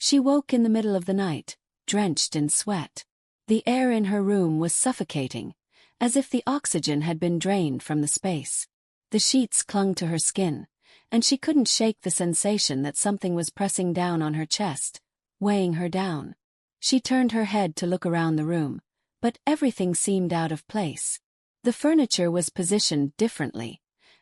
She woke in the middle of the night, drenched in sweat. The air in her room was suffocating, as if the oxygen had been drained from the space. The sheets clung to her skin, and she couldn't shake the sensation that something was pressing down on her chest, weighing her down. She turned her head to look around the room, but everything seemed out of place. The furniture was positioned differently,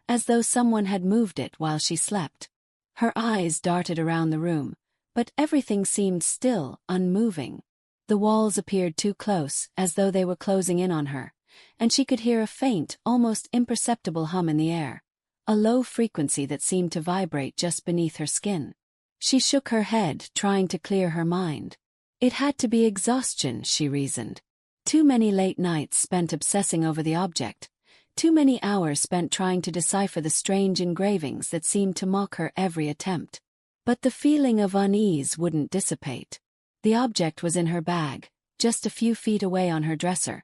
as though someone had moved it while she slept. Her eyes darted around the room, but everything seemed still, unmoving. The walls appeared too close, as though they were closing in on her, and she could hear a faint, almost imperceptible hum in the air, a low frequency that seemed to vibrate just beneath her skin. She shook her head, trying to clear her mind. It had to be exhaustion, she reasoned. Too many late nights spent obsessing over the object, too many hours spent trying to decipher the strange engravings that seemed to mock her every attempt. But the feeling of unease wouldn't dissipate. The object was in her bag, just a few feet away on her dresser,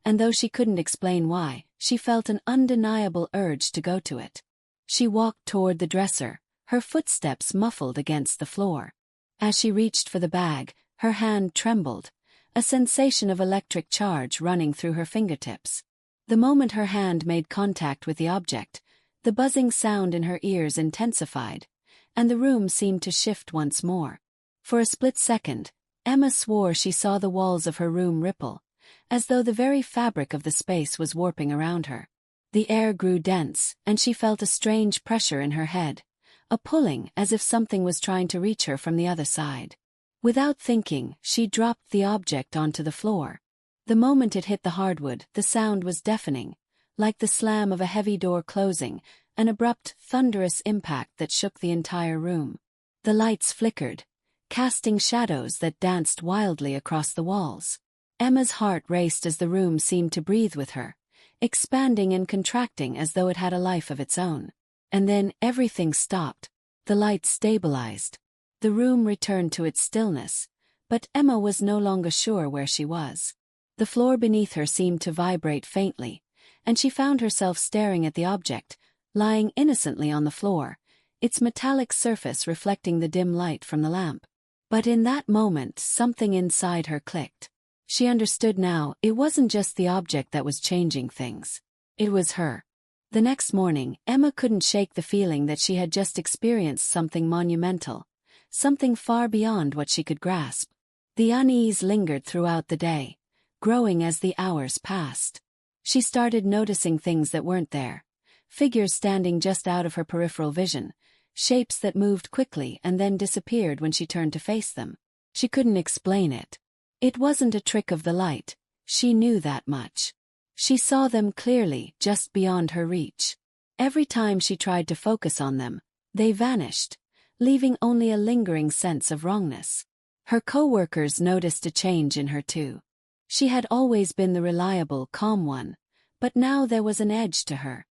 and though she couldn't explain why, she felt an undeniable urge to go to it. She walked toward the dresser, her footsteps muffled against the floor. As she reached for the bag, her hand trembled, a sensation of electric charge running through her fingertips. The moment her hand made contact with the object, the buzzing sound in her ears intensified, and the room seemed to shift once more. For a split second, Emma swore she saw the walls of her room ripple, as though the very fabric of the space was warping around her. The air grew dense, and she felt a strange pressure in her head, a pulling as if something was trying to reach her from the other side. Without thinking, she dropped the object onto the floor. The moment it hit the hardwood, the sound was deafening, like the slam of a heavy door closing, an abrupt, thunderous impact that shook the entire room. The lights flickered, casting shadows that danced wildly across the walls. Emma's heart raced as the room seemed to breathe with her, expanding and contracting as though it had a life of its own. And then everything stopped. The lights stabilized. The room returned to its stillness, but Emma was no longer sure where she was. The floor beneath her seemed to vibrate faintly, and she found herself staring at the object, lying innocently on the floor, its metallic surface reflecting the dim light from the lamp. But in that moment, something inside her clicked. She understood now, it wasn't just the object that was changing things. It was her. The next morning, Emma couldn't shake the feeling that she had just experienced something monumental, something far beyond what she could grasp. The unease lingered throughout the day, growing as the hours passed. She started noticing things that weren't there, figures standing just out of her peripheral vision, shapes that moved quickly and then disappeared when she turned to face them. She couldn't explain it. It wasn't a trick of the light, she knew that much. She saw them clearly, just beyond her reach. Every time she tried to focus on them, they vanished, leaving only a lingering sense of wrongness. Her co-workers noticed a change in her too. She had always been the reliable, calm one, but now there was an edge to her.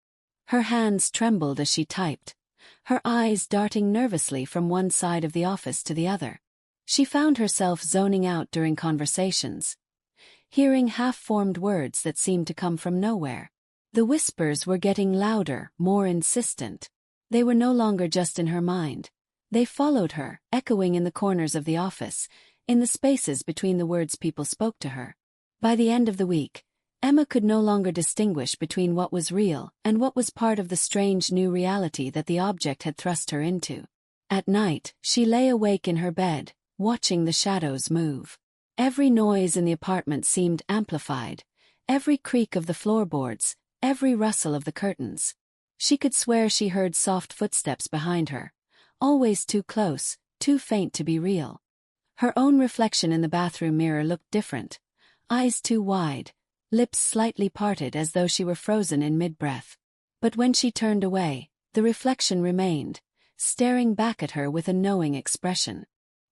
Her hands trembled as she typed, her eyes darting nervously from one side of the office to the other. She found herself zoning out during conversations, hearing half-formed words that seemed to come from nowhere. The whispers were getting louder, more insistent. They were no longer just in her mind. They followed her, echoing in the corners of the office, in the spaces between the words people spoke to her. By the end of the week, Emma could no longer distinguish between what was real and what was part of the strange new reality that the object had thrust her into. At night, she lay awake in her bed, watching the shadows move. Every noise in the apartment seemed amplified, every creak of the floorboards, every rustle of the curtains. She could swear she heard soft footsteps behind her, always too close, too faint to be real. Her own reflection in the bathroom mirror looked different, eyes too wide, lips slightly parted as though she were frozen in mid-breath. But when she turned away, the reflection remained, staring back at her with a knowing expression.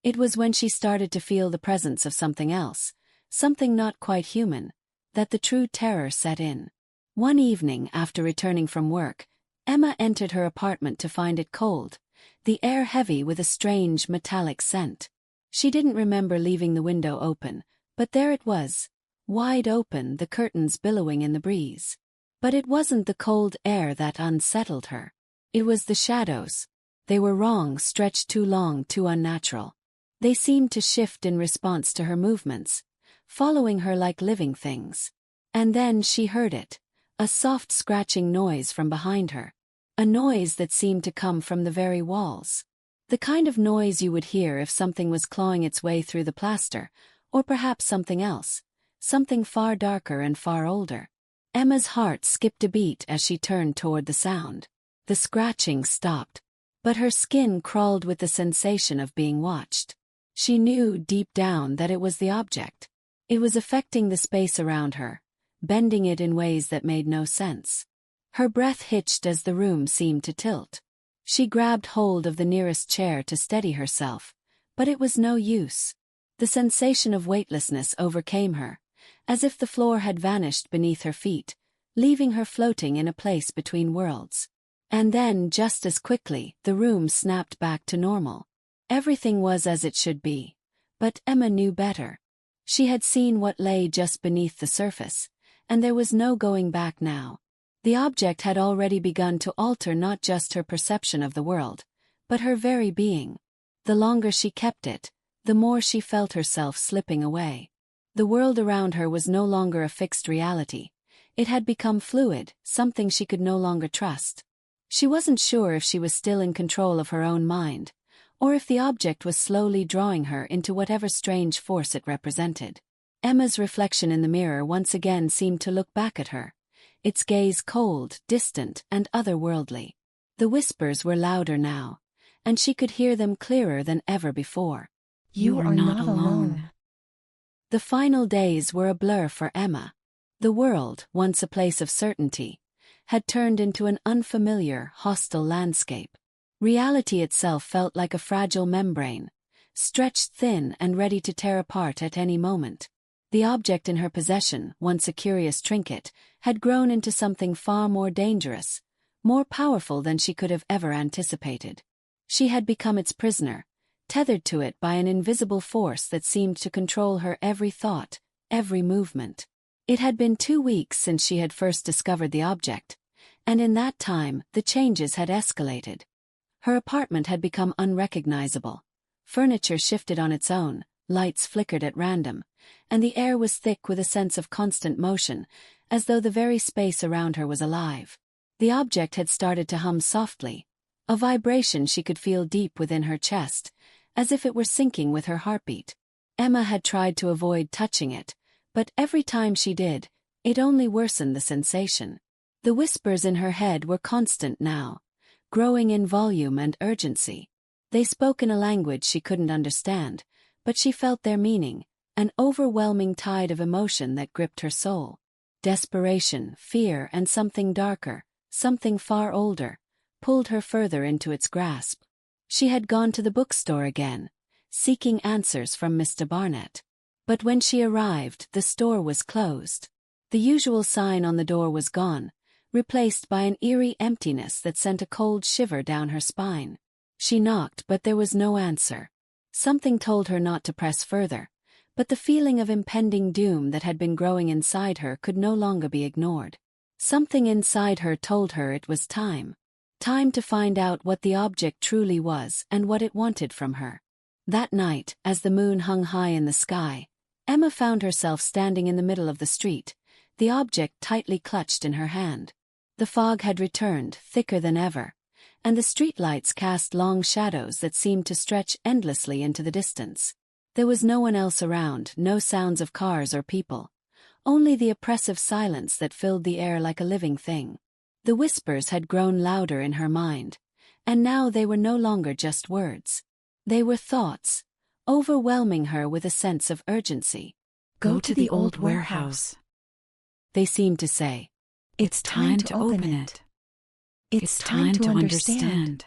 It was when she started to feel the presence of something else, something not quite human, that the true terror set in. One evening after returning from work, Emma entered her apartment to find it cold, the air heavy with a strange metallic scent. She didn't remember leaving the window open, but there it was, wide open, the curtains billowing in the breeze. But it wasn't the cold air that unsettled her. It was the shadows. They were wrong, stretched too long, too unnatural. They seemed to shift in response to her movements, following her like living things. And then she heard it, a soft scratching noise from behind her. A noise that seemed to come from the very walls. The kind of noise you would hear if something was clawing its way through the plaster, or perhaps something else, something far darker and far older. Emma's heart skipped a beat as she turned toward the sound. The scratching stopped, but her skin crawled with the sensation of being watched. She knew deep down that it was the object. It was affecting the space around her, bending it in ways that made no sense. Her breath hitched as the room seemed to tilt. She grabbed hold of the nearest chair to steady herself, but it was no use. The sensation of weightlessness overcame her, as if the floor had vanished beneath her feet, leaving her floating in a place between worlds. And then, just as quickly, the room snapped back to normal. Everything was as it should be. But Emma knew better. She had seen what lay just beneath the surface, and there was no going back now. The object had already begun to alter not just her perception of the world, but her very being. The longer she kept it, the more she felt herself slipping away. The world around her was no longer a fixed reality. It had become fluid, something she could no longer trust. She wasn't sure if she was still in control of her own mind, or if the object was slowly drawing her into whatever strange force it represented. Emma's reflection in the mirror once again seemed to look back at her, its gaze cold, distant, and otherworldly. The whispers were louder now, and she could hear them clearer than ever before. You are not alone. The final days were a blur for Emma. The world, once a place of certainty, had turned into an unfamiliar, hostile landscape. Reality itself felt like a fragile membrane, stretched thin and ready to tear apart at any moment. The object in her possession, once a curious trinket, had grown into something far more dangerous, more powerful than she could have ever anticipated. She had become its prisoner, tethered to it by an invisible force that seemed to control her every thought, every movement. It had been 2 weeks since she had first discovered the object, and in that time the changes had escalated. Her apartment had become unrecognizable. Furniture shifted on its own, lights flickered at random, and the air was thick with a sense of constant motion, as though the very space around her was alive. The object had started to hum softly, a vibration she could feel deep within her chest, as if it were syncing with her heartbeat. Emma had tried to avoid touching it, but every time she did, it only worsened the sensation. The whispers in her head were constant now, growing in volume and urgency. They spoke in a language she couldn't understand, but she felt their meaning, an overwhelming tide of emotion that gripped her soul. Desperation, fear, and something darker, something far older, pulled her further into its grasp. She had gone to the bookstore again, seeking answers from Mr. Barnett. But when she arrived, the store was closed. The usual sign on the door was gone, replaced by an eerie emptiness that sent a cold shiver down her spine. She knocked, but there was no answer. Something told her not to press further, but the feeling of impending doom that had been growing inside her could no longer be ignored. Something inside her told her it was time. Time to find out what the object truly was and what it wanted from her. That night, as the moon hung high in the sky, Emma found herself standing in the middle of the street, the object tightly clutched in her hand. The fog had returned, thicker than ever, and the streetlights cast long shadows that seemed to stretch endlessly into the distance. There was no one else around, no sounds of cars or people, only the oppressive silence that filled the air like a living thing. The whispers had grown louder in her mind, and now they were no longer just words. They were thoughts, overwhelming her with a sense of urgency. Go to the old warehouse, they seemed to say. It's time to open it. It's time to understand.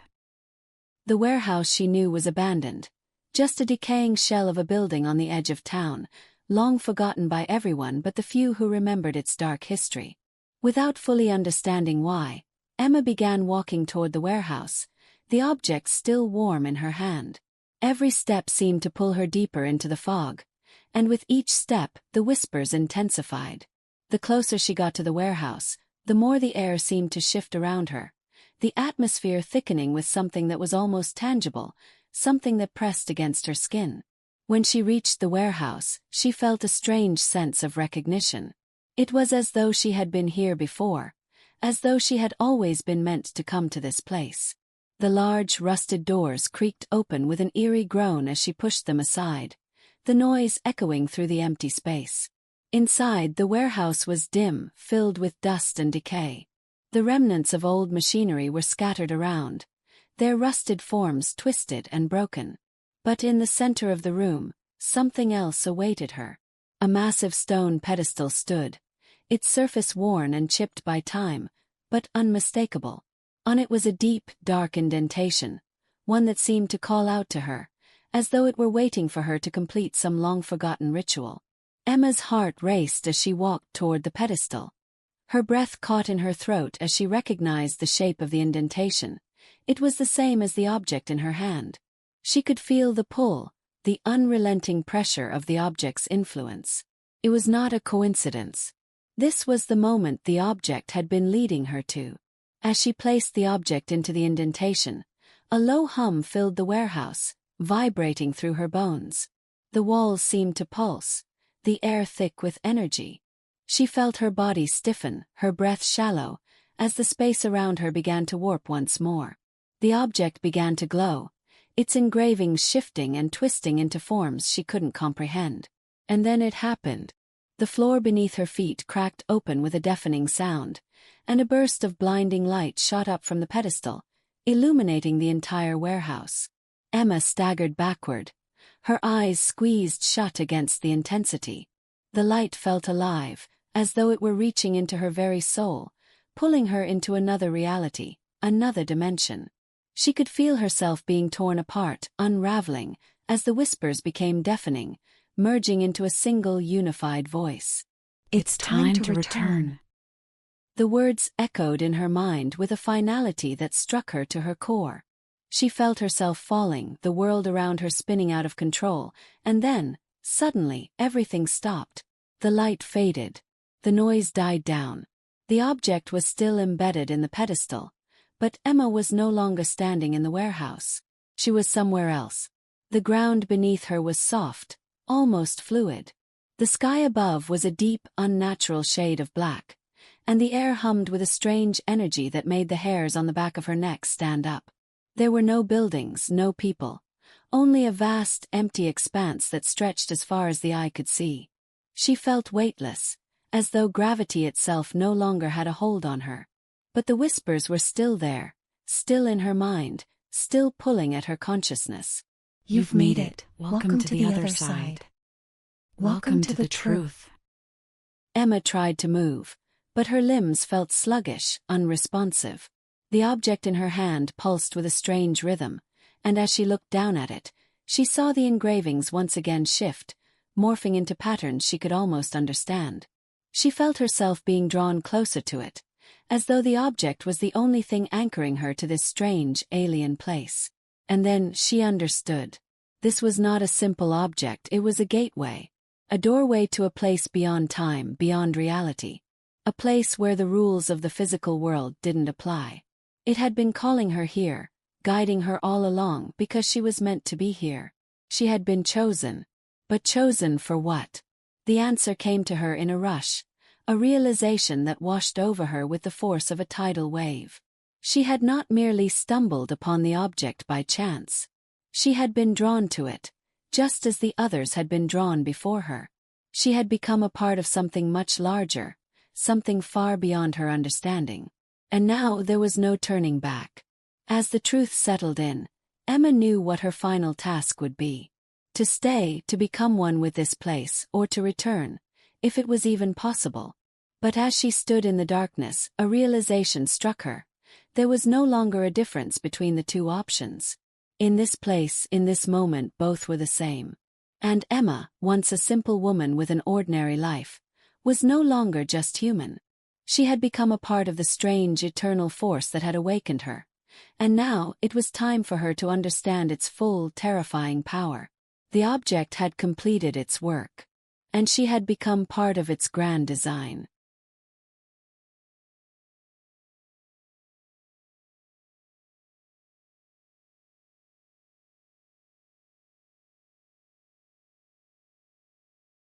The warehouse she knew was abandoned, just a decaying shell of a building on the edge of town, long forgotten by everyone but the few who remembered its dark history. Without fully understanding why, Emma began walking toward the warehouse, the object still warm in her hand. Every step seemed to pull her deeper into the fog, and with each step the whispers intensified. The closer she got to the warehouse, the more the air seemed to shift around her, the atmosphere thickening with something that was almost tangible, something that pressed against her skin. When she reached the warehouse, she felt a strange sense of recognition. It was as though she had been here before, as though she had always been meant to come to this place. The large, rusted doors creaked open with an eerie groan as she pushed them aside, the noise echoing through the empty space. Inside, the warehouse was dim, filled with dust and decay. The remnants of old machinery were scattered around, their rusted forms twisted and broken. But in the center of the room, something else awaited her. A massive stone pedestal stood, its surface worn and chipped by time, but unmistakable. On it was a deep, dark indentation, one that seemed to call out to her, as though it were waiting for her to complete some long-forgotten ritual. Emma's heart raced as she walked toward the pedestal. Her breath caught in her throat as she recognized the shape of the indentation. It was the same as the object in her hand. She could feel the pull, the unrelenting pressure of the object's influence. It was not a coincidence. This was the moment the object had been leading her to. As she placed the object into the indentation, a low hum filled the warehouse, vibrating through her bones. The walls seemed to pulse, the air thick with energy. She felt her body stiffen, her breath shallow, as the space around her began to warp once more. The object began to glow, its engravings shifting and twisting into forms she couldn't comprehend. And then it happened. The floor beneath her feet cracked open with a deafening sound, and a burst of blinding light shot up from the pedestal, illuminating the entire warehouse. Emma staggered backward, her eyes squeezed shut against the intensity. The light felt alive, as though it were reaching into her very soul, pulling her into another reality, another dimension. She could feel herself being torn apart, unraveling, as the whispers became deafening, merging into a single unified voice. It's time to return. The words echoed in her mind with a finality that struck her to her core. She felt herself falling, the world around her spinning out of control, and then, suddenly, everything stopped. The light faded. The noise died down. The object was still embedded in the pedestal, but Emma was no longer standing in the warehouse. She was somewhere else. The ground beneath her was soft, almost fluid. The sky above was a deep, unnatural shade of black, and the air hummed with a strange energy that made the hairs on the back of her neck stand up. There were no buildings, no people, only a vast, empty expanse that stretched as far as the eye could see. She felt weightless, as though gravity itself no longer had a hold on her. But the whispers were still there, still in her mind, still pulling at her consciousness. You've made it. Welcome to the other side. Welcome to the truth. Emma tried to move, but her limbs felt sluggish, unresponsive. The object in her hand pulsed with a strange rhythm, and as she looked down at it, she saw the engravings once again shift, morphing into patterns she could almost understand. She felt herself being drawn closer to it, as though the object was the only thing anchoring her to this strange, alien place. And then she understood. This was not a simple object, it was a gateway. A doorway to a place beyond time, beyond reality. A place where the rules of the physical world didn't apply. It had been calling her here, guiding her all along because she was meant to be here. She had been chosen. But chosen for what? The answer came to her in a rush, a realization that washed over her with the force of a tidal wave. She had not merely stumbled upon the object by chance. She had been drawn to it, just as the others had been drawn before her. She had become a part of something much larger, something far beyond her understanding. And now there was no turning back. As the truth settled in, Emma knew what her final task would be. To stay, to become one with this place, or to return, if it was even possible. But as she stood in the darkness, a realization struck her. There was no longer a difference between the two options. In this place, in this moment, both were the same. And Emma, once a simple woman with an ordinary life, was no longer just human. She had become a part of the strange, eternal force that had awakened her. And now, it was time for her to understand its full, terrifying power. The object had completed its work. And she had become part of its grand design.